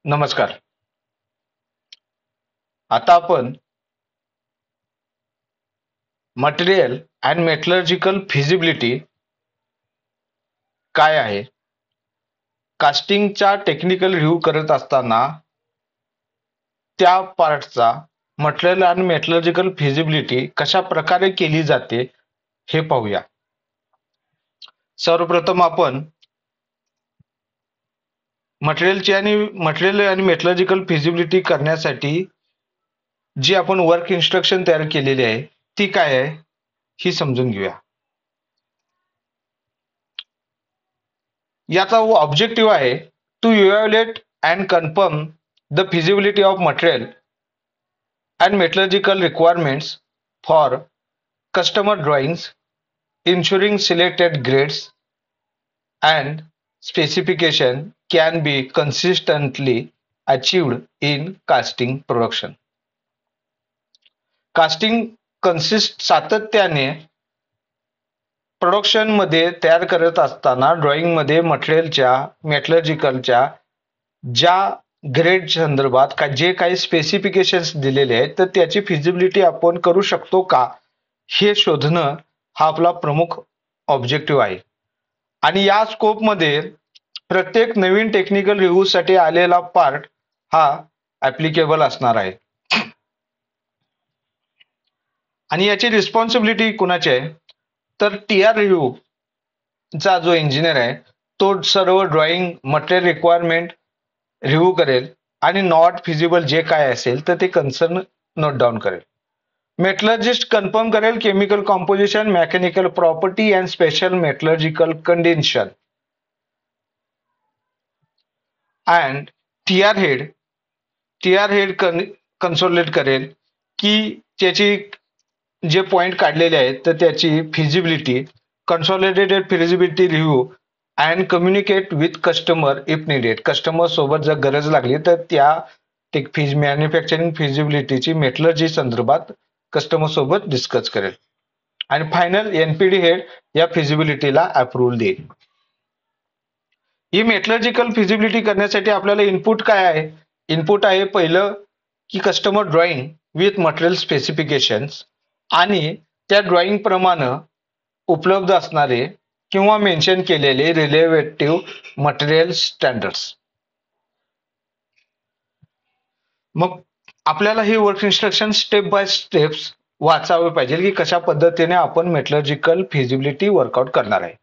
नमस्कार. आता आपण मटेरियल अँड मेटलर्जिकल फिजिबिलिटी काय आहे, कास्टिंगचा टेक्निकल रिव्ह्यू करत असताना त्या पार्टचा मटेरियल आणि मेटलर्जिकल फिजिबिलिटी कशा प्रकारे केली जाते हे पाहूया. सर्वप्रथम आपण मटेरियल आणि मेटलर्जिकल फिजिबिलिटी करण्यासाठी जी आपण वर्क इन्स्ट्रक्शन तयार केलेली आहे ती काय आहे ही समजून घेऊया. याचा ऑब्जेक्टिव्ह आहे to evaluate and confirm the feasibility of material and metallurgical requirements for customer drawings, ensuring selected grades and specification can be consistently achieved in casting production. Casting सातत्याने प्रोडक्शन मध्ये तयार करत असताना ड्रॉइंग मध्ये मटेरियलच्या मेटलर्जिकलच्या ज्या ग्रेड संदर्भात जे काही स्पेसिफिकेशन्स दिलेले आहेत तर त्याची फिजिबिलिटी आपण करू शकतो का हे शोधणं हा आपला प्रमुख ऑब्जेक्टिव्ह आहे. आणि या स्कोपमध्ये प्रत्येक नवीन टेक्निकल रिव्ह्यू साठी आलेला पार्ट हा ऍप्लिकेबल असणार आहे. आणि याची रिस्पॉन्सिबिलिटी कुणाची आहे तर टीआर रिव्ह्यू चा जो इंजिनियर आहे तो सर्व ड्रॉइंग मटेरियल रिक्वायरमेंट रिव्ह्यू करेल आणि नॉट फिजिबल जे काय असेल तर ते कन्सर्न नोट डाऊन करेल. मेटलर्जिस्ट कन्फर्म करेल chemical composition, mechanical property and special metallurgical condition. And TR head consolidate करेल की त्याची जे पॉइंट काढलेले आहेत तर त्याची feasibility, consolidated feasibility review and communicate with customer if needed. Customer सोबत जर गरज लागली तर त्या मॅन्युफॅक्चरिंग फिजिबिलिटीची मेटलर्जी संदर्भात कस्टमर सोबत डिस्कस करेल. आणि फायनल एनपीडी हेड या फिजिबिलिटीला अप्रूव्हल देईल. ही मेटलर्जिकल फिजिबिलिटी करण्यासाठी आपल्याला इनपुट काय आहे? इनपुट आहे पहिलं की customer drawing with material specifications आणि त्या ड्रॉइंग प्रमाणे उपलब्ध असणारे किंवा मेन्शन केलेले रिलेव्हेटिव्ह मटेरियल स्टँडर्ड्स. मग आपल्याला हे work instruction step by steps वाचावे पाहिजे की कशा पद्धतीने आपण मेटलर्जिकल फिजिबिलिटी वर्कआउट करणार आहे.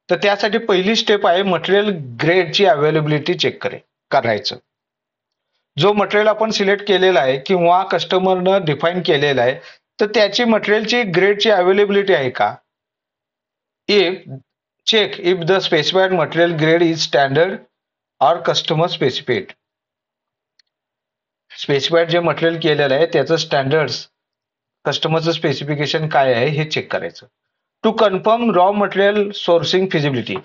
तर त्यासाठी पहिली स्टेप आहे मटेरियल ग्रेडची अवेलेबिलिटी चेक करायचं. जो मटेरियल आपण सिलेक्ट केलेला आहे किंवा कस्टमरनं डिफाईन केलेला आहे तर त्याची मटेरियलची ग्रेडची अवेलेबिलिटी आहे का. Check if the specified material grade is standard or customer specified. Specified जे मटेरियल केलेलं आहे त्याचं स्टँडर्ड्स, कस्टमरचं स्पेसिफिकेशन काय आहे हे चेक करायचं. To confirm raw material sourcing feasibility.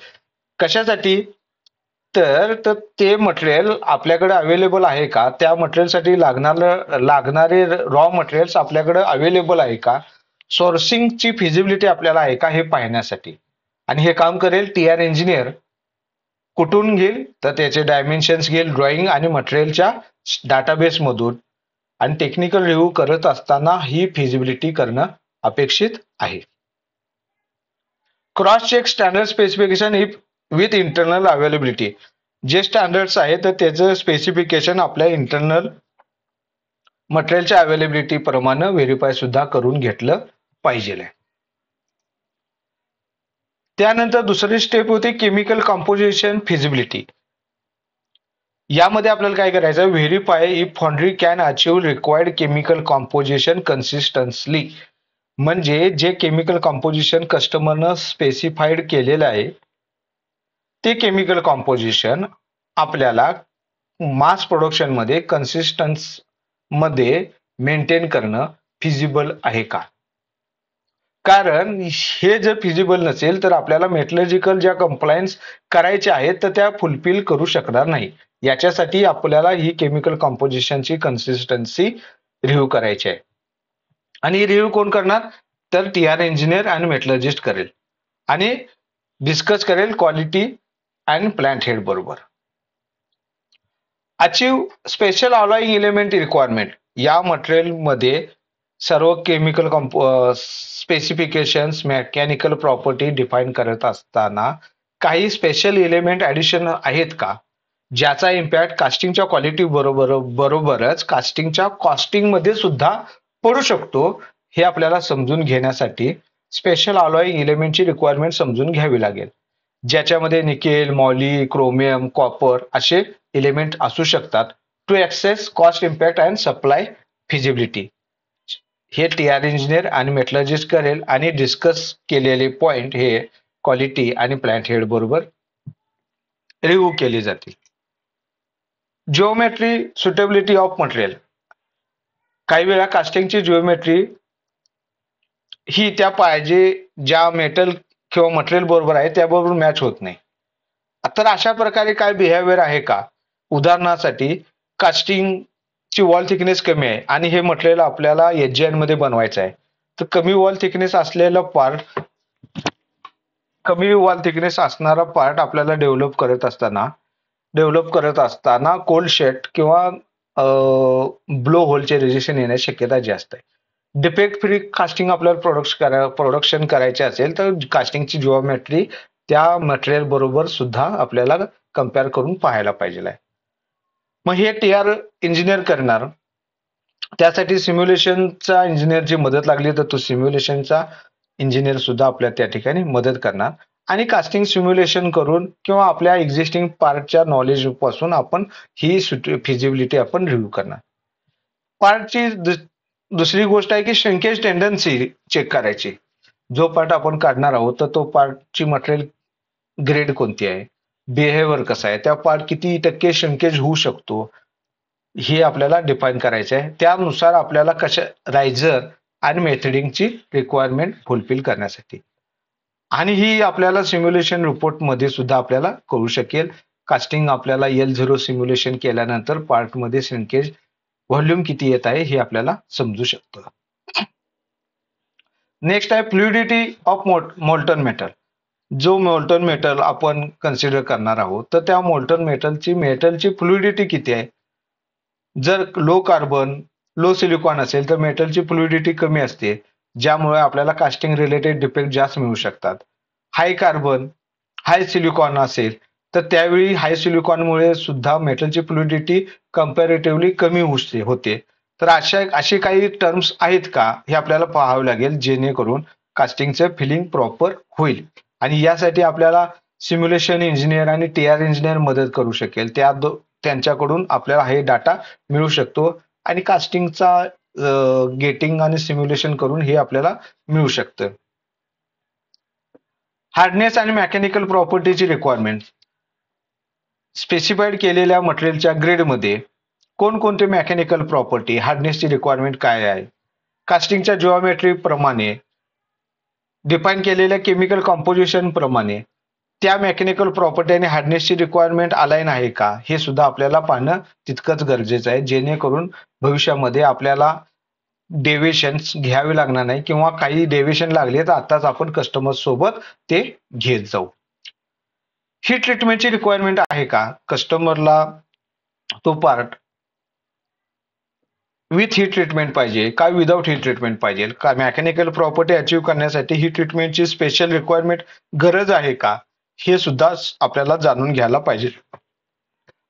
कशासाठी तर ते मटेरियल आपल्याकडे अवेलेबल आहे का, त्या मटेरियलसाठी लागणारे रॉ मटेरियल्स आपल्याकडे अवेलेबल आहे का, सोर्सिंगची फिजिबिलिटी आपल्याला आहे का हे पाहण्यासाठी. आणि हे काम करेल टीआर इंजिनियर. कुठून घेईल तर त्याचे डायमेन्शन्स घेईल ड्रॉइंग आणि मटेरियलच्या डाटाबेस मधून. आणि टेक्निकल रिव्ह्यू करत असताना ही फिजिबिलिटी करणं अपेक्षित आहे. Cross check standard specification if with internal availability. जे स्टँडर्ड्स आहे तर त्याचं स्पेसिफिकेशन आपल्या इंटरनल मटेरियलच्या अवेलेबिलिटी प्रमाणे व्हेरीफाय सुद्धा करून घेतलं पाहिजे. त्यानंतर दुसरी स्टेप होती केमिकल कॉम्पोजिशन फिजिबिलिटी. यामध्ये आपल्याला काय करायचं, verify if foundry can achieve required chemical composition consistently. म्हणजे जे केमिकल कॉम्पोजिशन कस्टमरनं स्पेसिफाईड केलेलं आहे ते केमिकल कॉम्पोजिशन आपल्याला मास प्रोडक्शन मध्ये कन्सिस्टन्स मध्ये मेंटेन करणं फिजिबल आहे का. कारण हे जर फिजिबल नसेल तर आपल्याला मेटलर्जिकल ज्या कंप्लायन्स करायच्या आहेत तर त्या फुलफिल करू शकणार नाही. याच्यासाठी आपल्याला ही केमिकल कॉम्पोजिशनची कन्सिस्टन्सी रिव्ह्यू करायची आहे. आणि रिव्ह्यू कोण करणार तर टीआर इंजिनियर आणि मेटलर्जिस्ट करेल आणि डिस्कस करेल क्वालिटी अँड प्लांट हेड बरोबर. Achieve special alloying element requirement. या मटेरियलमध्ये सर्व chemical specifications, mechanical property define करत असताना काही स्पेशल एलिमेंट ऍडिशन आहेत का, ज्याचा इम्पॅक्ट कास्टिंगच्या क्वालिटी बरोबरच कास्टिंगच्या कॉस्टिंग मध्ये सुद्धा पडू शकतो, हे आपल्याला समजून घेण्यासाठी स्पेशल अलॉइंग एलिमेंटची रिक्वायरमेंट समजून घ्यावी लागेल, ज्याच्यामध्ये निकेल, मॉली, क्रोमियम, कॉपर असे एलिमेंट असू शकतात. To access cost impact and supply feasibility. हे टीआर इंजिनियर आणि मेटलर्जिस्ट करेल आणि डिस्कस केलेले पॉइंट हे क्वालिटी आणि प्लांट हेड बरोबर रिव्ह्यू केले जातील. Geometry suitability of material. काही वेळा कास्टिंगची जिओमेट्री ही त्या पाहिजे ज्या मेटल किंवा मटेरियल बरोबर आहे त्याबरोबर मॅच होत नाही. तर अशा प्रकारे काय बिहेवियर आहे का. उदाहरणासाठी कास्टिंगची वॉल थिकनेस कमी आहे आणि हे मटेरियल आपल्याला एचजीएन मध्ये बनवायचं आहे, तर कमी वॉल थिकनेस असलेला पार्ट, कमी वॉल थिकनेस असणारा पार्ट आपल्याला डेव्हलप करत असताना कोल्ड शेट किंवा ब्लो होलचे रेजिस्ट्रेशन येण्याची शक्यता जास्त आहे. डिफेक्ट फ्री कास्टिंग आपल्याला प्रोडक्शन करायचे असेल तर कास्टिंगची जिओमेट्री त्या मटेरियल बरोबर सुद्धा आपल्याला कम्पेअर करून पाहायला पाहिजे आहे. मग हे टीआर इंजिनियर करणार, त्यासाठी सिम्युलेशनचा इंजिनियरची मदत लागली तर तो सिम्युलेशनचा इंजिनियर सुद्धा आपल्या त्या ठिकाणी मदत करणार आणि कास्टिंग सिम्युलेशन करून किंवा आपल्या एक्झिस्टिंग पार्टच्या नॉलेज पासून आपण ही फिजिबिलिटी आपण रिव्ह्यू करणार. पार्टची दुसरी गोष्ट आहे की श्रिंकेज टेंडन्सी चेक करायची. जो पार्ट आपण काढणार आहोत तर तो पार्टची मटेरियल ग्रेड कोणती आहे, बिहेवियर कसा आहे, त्या पार्ट किती टक्के श्रिंकेज होऊ शकतो, हे आपल्याला डिफाईन करायचं आहे. त्यानुसार आपल्याला कशा रायझर आणि मेथडिंगची रिक्वायरमेंट फुलफिल करण्यासाठी, आणि ही आपल्याला सिम्युलेशन रिपोर्ट मध्ये सुद्धा आपल्याला कळू शकेल. कास्टिंग आपल्याला L0 सिम्युलेशन केल्यानंतर पार्ट मध्ये श्रिंकेज व्हॉल्यूम किती येत आहे हे आपल्याला समजू शकतं. नेक्स्ट आहे फ्लुइडिटी ऑफ मोल्टन मेटल. जो मोल्टन मेटल आपण कन्सिडर करणार आहोत तर त्या मोल्टन मेटलची फ्लुइडिटी किती आहे. जर लो कार्बन, लो सिलिकॉन असेल तर मेटलची फ्लुइडिटी कमी असते, ज्यामुळे आपल्याला कास्टिंग रिलेटेड डिफेक्ट जास्त मिळू शकतात. हाय कार्बन, हाय सिलिकॉन असेल तर त्यावेळी हाय सिलिकॉनमुळे सुद्धा मेटलची फ्लुइडिटी कम्पॅरेटिव्हली कमी होते. तर असे काही टर्म्स आहेत का हे आपल्याला पाहावे लागेल, जेणेकरून कास्टिंगचे फिलिंग प्रॉपर होईल. आणि यासाठी आपल्याला सिम्युलेशन इंजिनियर आणि टीआर इंजिनियर मदत करू शकेल. त्यांच्याकडून आपल्याला हे डाटा मिळू शकतो आणि कास्टिंगचा गेटिंग आणि सिम्युलेशन करून हे आपल्याला मिळू शकतं. हार्डनेस आणि मेकॅनिकल प्रॉपर्टीची रिक्वायरमेंट. स्पेसिफाईड केलेल्या मटेरियलच्या ग्रेडमध्ये कोणकोणते मेकॅनिकल प्रॉपर्टी, हार्डनेसची रिक्वायरमेंट काय आहे, कास्टिंगच्या जिओमेट्री प्रमाणे, डिफाईन केलेल्या केमिकल कॉम्पोजिशन प्रमाणे त्या मेकॅनिकल प्रॉपर्टी आणि हार्डनेसची रिक्वायरमेंट अलाइन आहे का, हे सुद्धा आपल्याला पाहणं तितकंच गरजेचं आहे, जेणेकरून भविष्यामध्ये आपल्याला डेव्हिएशन्स घ्यावे लागणार नाही किंवा काही डेव्हिएशन लागले तर आताच आपण कस्टमर सोबत ते घेत जाऊ. हीट ट्रीटमेंटची रिक्वायरमेंट आहे का, कस्टमरला तो पार्ट विथ हीट ट्रीटमेंट पाहिजे का विदाउट हीट ट्रीटमेंट पाहिजे का, मेकॅनिकल प्रॉपर्टी अचीव्ह करण्यासाठी हीट ट्रीटमेंटची स्पेशल रिक्वायरमेंट गरज आहे का, हे सुद्धा आपल्याला जाणून घ्यायला पाहिजे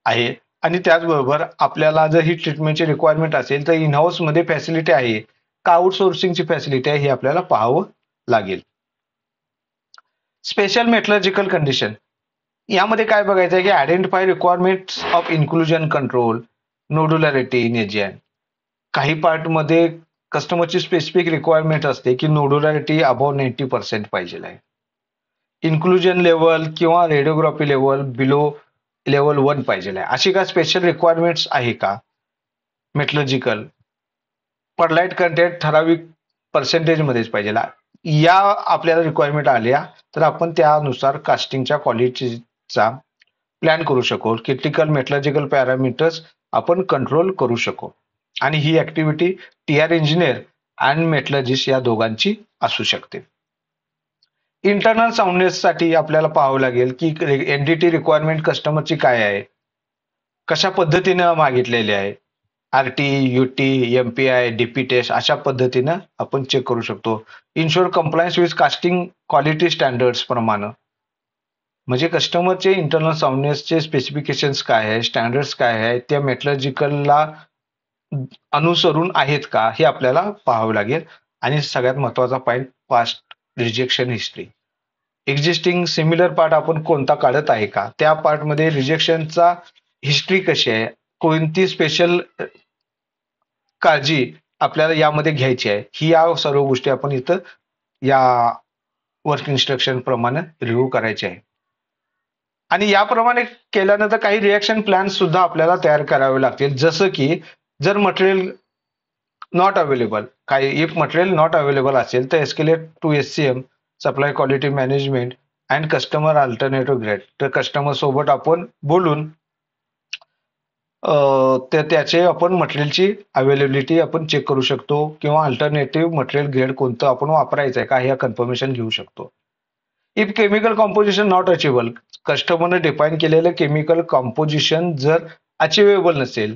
आहे. आणि त्याचबरोबर आपल्याला जर हीट ट्रीटमेंटची रिक्वायरमेंट असेल तर इन हाऊस मध्ये फॅसिलिटी आहे का, आउटसोर्सिंगची फॅसिलिटी आहे हे आपल्याला पाहावं लागेल. Special metallurgical condition. यामध्ये काय बघायचं आहे की identify requirements of inclusion control, nodularity in AGN. काही पार्ट मध्ये कस्टमरची स्पेसिफिक रिक्वायरमेंट असते की नोडुलॅरिटी अबाव 90% पाहिजे आहे, इन्क्लुजन लेवल किंवा रेडिओग्राफी लेवल बिलो लेवल 1 पाहिजे आहे. अशी काय स्पेशल रिक्वायरमेंट्स आहे का. मेटलर्जिकल परलाइट कंटेंट ठराविक पर्सेंटेज मध्येच पाहिजे. या आपल्याला रिक्वायरमेंट आल्या तर आपण त्यानुसार कास्टिंगच्या क्वालिटीचा प्लॅन करू शकू, क्रिटिकल मेटलर्जिकल पॅरामीटर्स आपण कंट्रोल करू शकू. आणि ही ऍक्टिव्हिटी टीआर इंजिनियर आणि मेटलर्जिस्ट या दोघांची असू शकते. इंटरनल साऊंडनेस साठी आपल्याला पाहावं लागेल की एनडीटी रिक्वायरमेंट कस्टमरची काय आहे, कशा पद्धतीनं मागितलेले आहे. RT, UT, MPI, DP test अशा पद्धतीनं आपण चेक करू शकतो. Ensure compliance with casting quality standards प्रमाणे, म्हणजे कस्टमरचे इंटरनल साऊंडनेसचे स्पेसिफिकेशन्स काय आहे, स्टँडर्ड्स काय आहे, त्या मेट्रोलॉजिकलला अनुसरून आहेत का हे आपल्याला पाहावं लागेल. आणि सगळ्यात महत्वाचा point, past rejection history. Existing similar part आपण कोणता काढत आहे का, त्या पार्टमध्ये रिजेक्शनचा हिस्ट्री कशी आहे, कोणती स्पेशल काळजी आपल्याला यामध्ये घ्यायची आहे, ही या सर्व गोष्टी आपण इथं या वर्क इन्स्ट्रक्शन प्रमाणे रिव्ह्यू करायचे आहे. आणि याप्रमाणे केल्यानंतर काही रिॲक्शन प्लॅन सुद्धा आपल्याला तयार करावे लागतील. जसं की जर मटेरियल नॉट अवेलेबल, काही इफ मटेरियल नॉट अवेलेबल असेल तर escalate to SCM, supply quality management and customer alternative grade. तर कस्टमर सोबत आपण बोलून त्याचे आपण मटेरियलची अवेलेबिलिटी आपण चेक करू शकतो, किंवा अल्टरनेटिव्ह मटेरियल ग्रेड कोणतं आपण वापरायचं आहे का हे कन्फर्मेशन घेऊ शकतो. If chemical composition not achievable, कस्टमरने डिफाईन केलेलं केमिकल कॉम्पोजिशन जर अचिवेबल नसेल,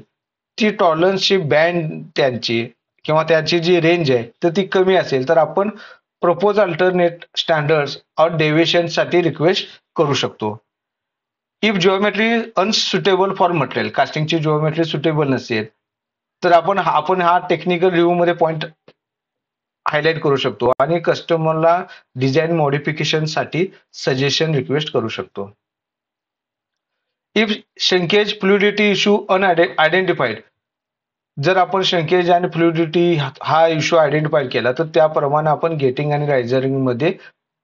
ती टॉलरन्सची बँड त्यांची किंवा त्याची जी रेंज आहे तर ती कमी असेल, तर आपण प्रपोज अल्टरनेट स्टँडर्ड्स और डेव्हिएशन साठी रिक्वेस्ट करू शकतो. If geometry unsuitable for material, कास्टिंगची जिओमेट्री सुटेबल नसेल, तर आपण हा टेक्निकल रिव्ह्यू मध्ये पॉइंट हायलाइट करू शकतो आणि कस्टमरला डिझाईन मॉडिफिकेशन साठी सजेशन रिक्वेस्ट करू शकतो. If shrinkage fluidity issue unidentified, जर आपण श्रिंकेज आणि फ्लुइडिटी हा इश्यू आयडेंटिफाय केला तर त्याप्रमाणे आपण गेटिंग आणि रायझरिंग मध्ये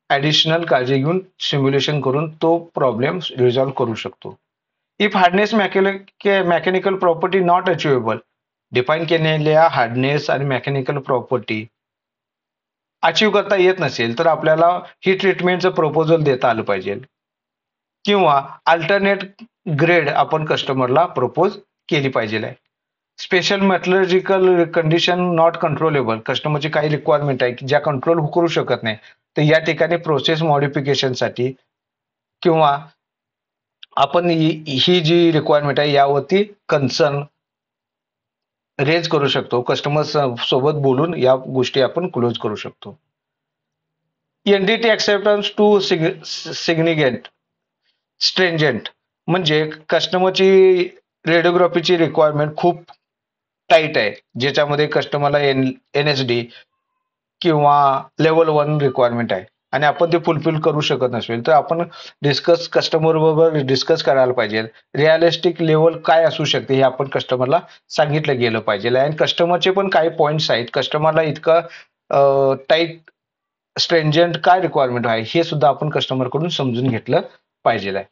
ऍडिशनल काळजी घेऊन सिम्युलेशन करून तो प्रॉब्लेम रिझॉल्व्ह करू शकतो. If hardness mechanical property not achievable, define केलेल्या हार्डनेस आणि मेकॅनिकल प्रॉपर्टी अचीव करता येत नसेल, तर आपल्याला ही ट्रीटमेंटचं प्रपोजल देता आलं पाहिजे, किंवा अल्टरनेट ग्रेड आपण कस्टमरला प्रपोज केली पाहिजे आहे. Special metallurgical condition not controllable, कस्टमरची काही रिक्वायरमेंट आहे की ज्या कंट्रोल करू शकत नाही, तर या ठिकाणी प्रोसेस मॉडिफिकेशनसाठी किंवा आपण ही जी रिक्वायरमेंट आहे यावरती कन्सर्न रेज करू शकतो. कस्टमर सोबत बोलून या गोष्टी आपण क्लोज करू शकतो. एनडीटी ऍक्सेप्टन्स टू सिग्निगेंट स्ट्रेंजंट, म्हणजे कस्टमरची रेडिओग्राफीची रिक्वायरमेंट खूप टाईट आहे, ज्याच्यामध्ये कस्टमरला एनएसडी किंवा लेवल 1 रिक्वायरमेंट आहे आणि आपण ते फुलफिल करू शकत नसेल, तर आपण कस्टमर बरोबर डिस्कस करायला पाहिजे. रिअलिस्टिक लेवल काय असू शकते हे आपण कस्टमरला सांगितलं गेलं पाहिजे. आणि कस्टमरचे पण काही पॉईंट्स आहेत, कस्टमरला इतकं टाईट स्ट्रेंजंट काय रिक्वायरमेंट आहे हे सुद्धा आपण कस्टमरकडून समजून घेतलं पाहिजे आहे.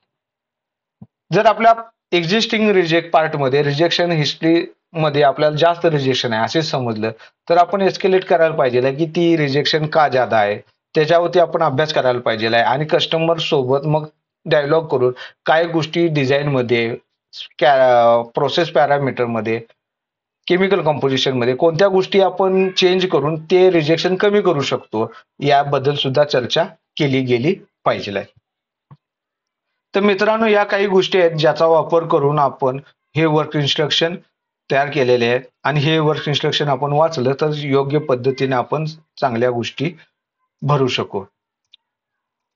जर आपल्या एक्झिस्टिंग पार्टमध्ये रिजेक्शन हिस्ट्री मध्ये आपल्याला जास्त रिजेक्शन आहे असे समजलं, तर आपण एस्केलेट करायला पाहिजे की ती रिजेक्शन का जादा आहे, त्याच्यावरती आपण अभ्यास करायला पाहिजे आहे. आणि कस्टमर सोबत मग डायलॉग करून काय गोष्टी डिझाईन मध्ये, प्रोसेस पॅरामीटर मध्ये, केमिकल कॉम्पोजिशन मध्ये कोणत्या गोष्टी आपण चेंज करून ते रिजेक्शन कमी करू शकतो, याबद्दल सुद्धा चर्चा केली गेली पाहिजे. तर मित्रांनो, या काही गोष्टी आहेत ज्याचा वापर करून आपण हे वर्क इन्स्ट्रक्शन तयार केलेले आहेत आणि हे वर्क इन्स्ट्रक्शन आपण वाचलं तर योग्य पद्धतीने आपण चांगल्या गोष्टी भरू शकू.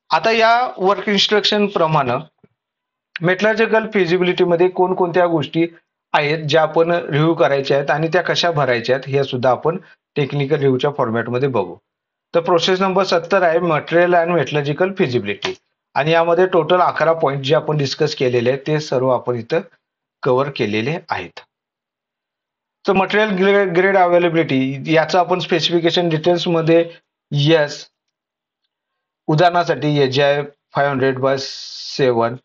आता या वर्क इन्स्ट्रक्शन प्रमाणे मेटलर्जिकल फिजिबिलिटी मध्ये कोणकोणत्या गोष्टी आहेत ज्या आपण रिव्ह्यू करायच्या आहेत आणि त्या कशा भरायच्या आहेत हे सुद्धा आपण टेक्निकल रिव्ह्यूच्या फॉर्मॅटमध्ये बघू. तर प्रोसेस नंबर 70 आहे मटेरियल अँड मेटलर्जिकल फिजिबिलिटी, आणि यामध्ये टोटल 11 पॉईंट जे आपण डिस्कस केलेले आहेत ते सर्व आपण इथं कव्हर केलेले आहेत. तर मटेरियल ग्रेड अवेलेबिलिटी याचं आपण स्पेसिफिकेशन डिटेल्स मध्ये येस, उदाहरणासाठी HI 500/7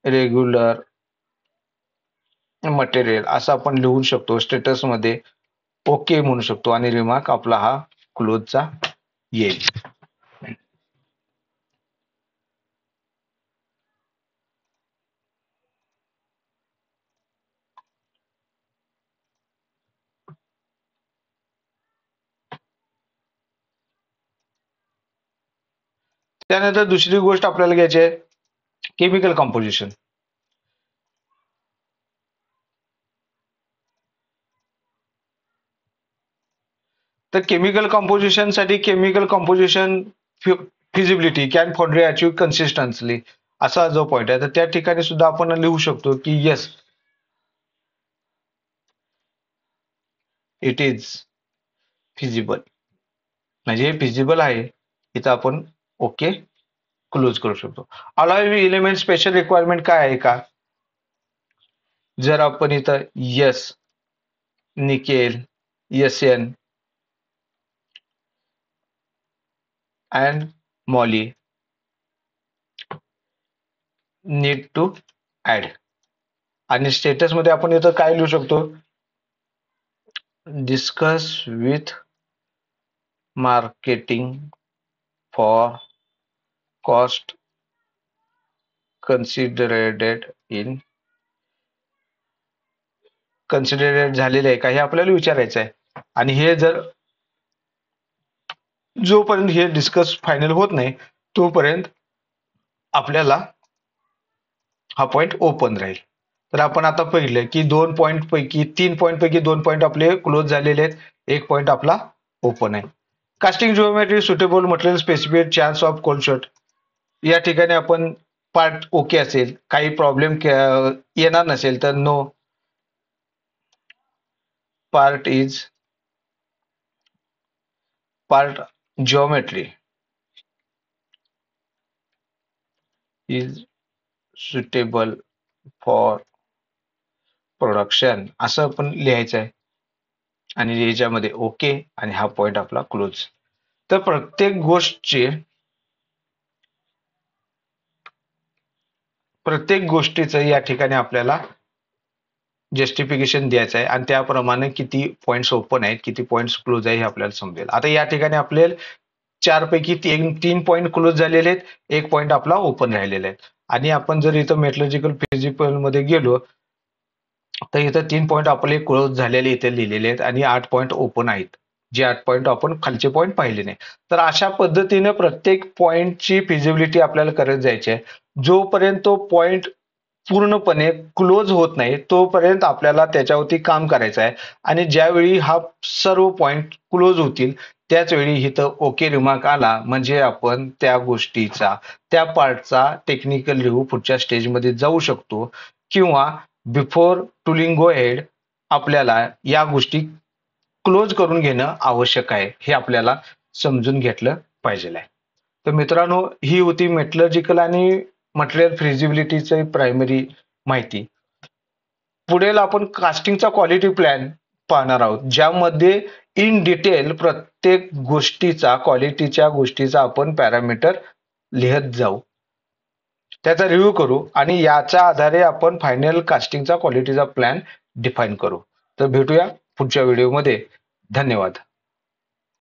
रेग्युलर मटेरियल असं आपण लिहू शकतो. स्टेटस मध्ये ओके म्हणू शकतो आणि रिमार्क आपला हा क्लोजचा येईल. त्यानंतर दुसरी गोष्ट आपल्याला घ्यायची आहे केमिकल कंपोजिशन. तर केमिकल कंपोजिशनसाठी chemical composition feasibility can foundry achieve consistently असा जो पॉईंट आहे तर त्या ठिकाणी सुद्धा आपण लिहू शकतो की येस इट इज फिजिबल, म्हणजे हे फिजिबल आहे इथं आपण ओके क्लोज करू शकतो. अलाइव्ह एलिमेंट स्पेशल रिक्वायरमेंट काय आहे का, जर आपण इथं yes nickel N and moly need to add आणि स्टेटस मध्ये आपण इथं काय लिहू शकतो, discuss with marketing for cost considerated in considerate झालेले आहे का हे आपल्याला विचारायचं आहे. आणि हे जर जोपर्यंत हे डिस्कस फायनल होत नाही तोपर्यंत आपल्याला हा पॉईंट ओपन राहील. तर आपण आता पाहिलं की 2 पॉईंट पैकी 3 पॉईंट पैकी 2 पॉईंट आपले क्लोज झालेले आहेत, एक पॉईंट आपला ओपन आहे. Casting geometry suitable material specific chance of cold shot या ठिकाणी आपण पार्ट ओके असेल, काही प्रॉब्लेम येणार नसेल तर no part is part geometry is suitable for production असं आपण लिहायचं आहे आणि याच्यामध्ये ओके आणि हा पॉईंट आपला क्लोज. तर प्रत्येक गोष्टीचं या ठिकाणी आपल्याला जस्टिफिकेशन द्यायचं आहे आणि त्याप्रमाणे किती पॉईंट्स ओपन आहेत किती पॉईंट्स क्लोज आहे हे आपल्याला समजेल. आता या ठिकाणी आपल्याला 4 पैकी 3 पॉईंट क्लोज झालेले आहेत, एक पॉईंट आपला ओपन राहिलेला आहे. आणि आपण जर इथं मेटलॉजिकल फिजिकल मध्ये गेलो तर इथं 3 पॉईंट आपले क्लोज झालेले इथे लिहिलेले आहेत आणि 8 पॉईंट ओपन आहेत, जे 8 पॉईंट आपण खालचे पॉईंट पाहिले नाही. तर अशा पद्धतीने प्रत्येक पॉईंटची फिजिबिलिटी आपल्याला करत जायची आहे. जोपर्यंत तो पॉईंट पूर्णपणे क्लोज होत नाही तोपर्यंत आपल्याला त्याच्यावरती काम करायचं आहे. आणि ज्यावेळी हा सर्व पॉईंट क्लोज होतील त्याच वेळी इथं ओके रिमार्क आला म्हणजे आपण त्या गोष्टीचा त्या पार्टचा टेक्निकल रिव्ह्यू पुढच्या स्टेजमध्ये जाऊ शकतो, किंवा बिफोर टुलिंग गो हेड आपल्याला या गोष्टी क्लोज करून घेणं आवश्यक आहे हे आपल्याला समजून घेतलं पाहिजे आहे. तर मित्रांनो, ही होती मेटलर्जिकल आणि मटेरियल फिजिबिलिटीची प्रायमरी माहिती. पुढील आपण कास्टिंगचा क्वालिटी प्लॅन पाहणार आहोत, ज्यामध्ये इन डिटेल प्रत्येक गोष्टीचा क्वालिटीच्या गोष्टीचा आपण पॅरामीटर लिहत जाऊ, त्याचा रिव्ह्यू करू आणि याच्या आधारे आपण फायनल कास्टिंगचा क्वालिटीचा प्लॅन डिफाईन करू. तर भेटूया पुढच्या व्हिडिओमध्ये. धन्यवाद.